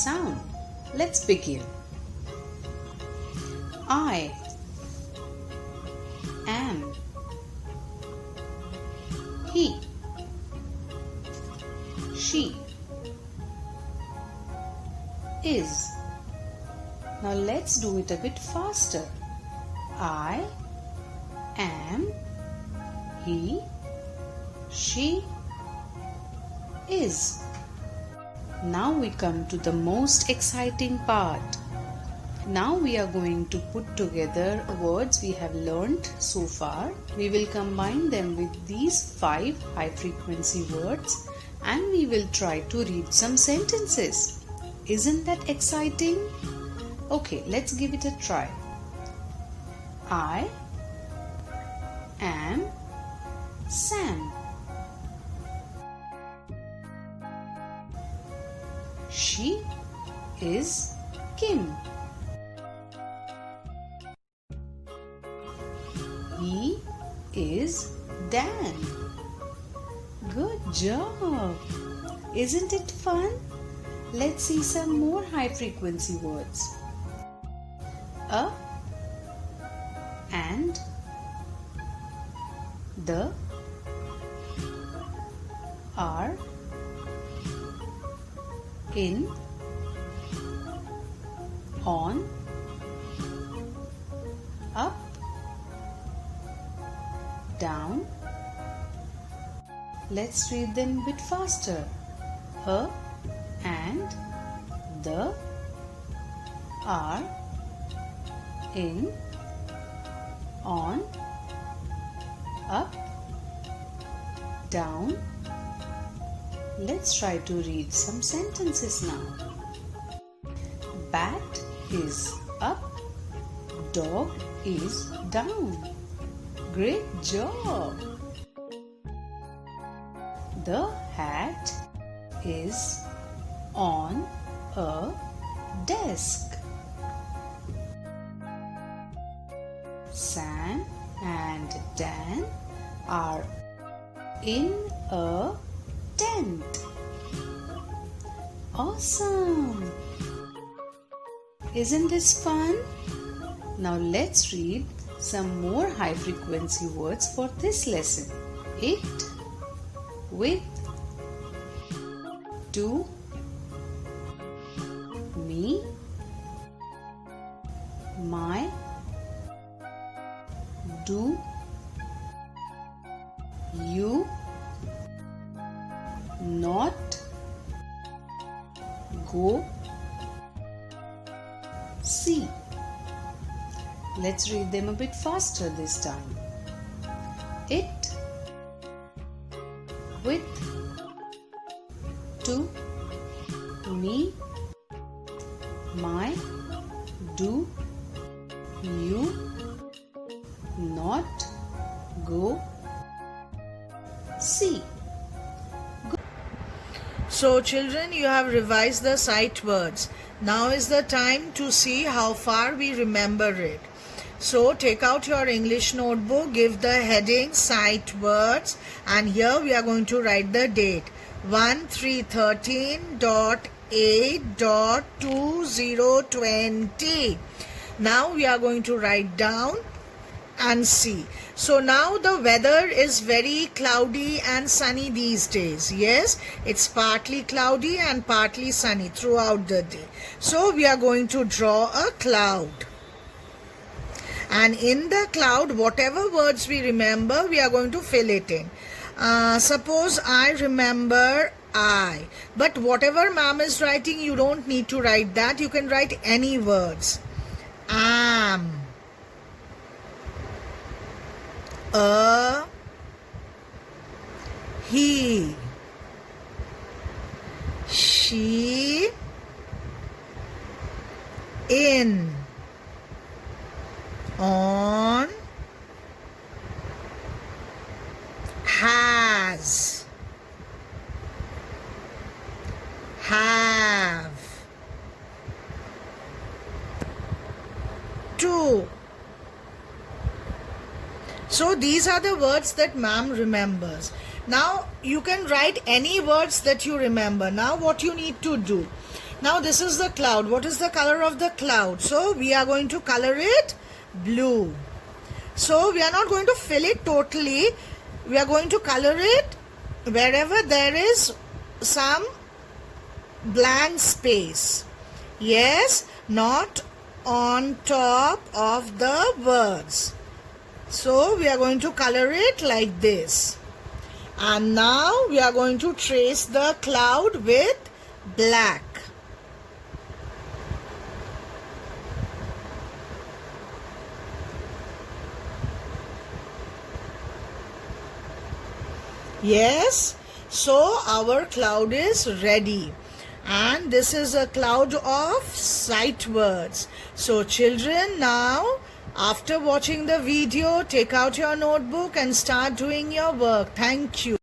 sound. Let's begin. I am. He. She. Is. Now let's do it a bit faster. I am. He. She. Is. Now we come to the most exciting part. Now we are going to put together words we have learnt so far. We will combine them with these 5 high frequency words and we will try to read some sentences. Isn't that exciting? Okay, let's give it a try. I am Sam. She is Kim. He is Dan. Good job! Isn't it fun? Let's see some more high frequency words. A and the are in, on, up, down. Let's read them a bit faster. A and the are in, on, up, down. Let's try to read some sentences now. Bat is up, dog is down. Great job! The hat is on a desk. Sam and Dan are in a tent. Awesome! Isn't this fun? Now let's read some more high frequency words for this lesson. It, with, to, me, my, do, you, not, go, see. Let's read them a bit faster this time. It, with, to, me, my, do, you, not, go, see. So children, you have revised the sight words. Now is the time to see how far we remember it. So take out your English notebook, give the heading sight words, and here we are going to write the date 1/3/13.8.2020. Now we are going to write down and see. So now the weather is very cloudy and sunny these days. Yes, it's partly cloudy and partly sunny throughout the day. So we are going to draw a cloud. And in the cloud, whatever words we remember, we are going to fill it in. Suppose I remember I. But whatever ma'am is writing, you don't need to write that. You can write any words. Am. A. He. She. In. On. Has. Have. To. So these are the words that ma'am remembers. Now you can write any words that you remember. Now what you need to do, Now this is the cloud. What is the color of the cloud? So we are going to color it blue. So we are not going to fill it totally. We are going to color it wherever there is some blank space. Yes, not on top of the words. So we are going to color it like this. And now we are going to trace the cloud with black. Yes, so our cloud is ready. And this is a cloud of sight words. So children, now after watching the video, take out your notebook and start doing your work. Thank you.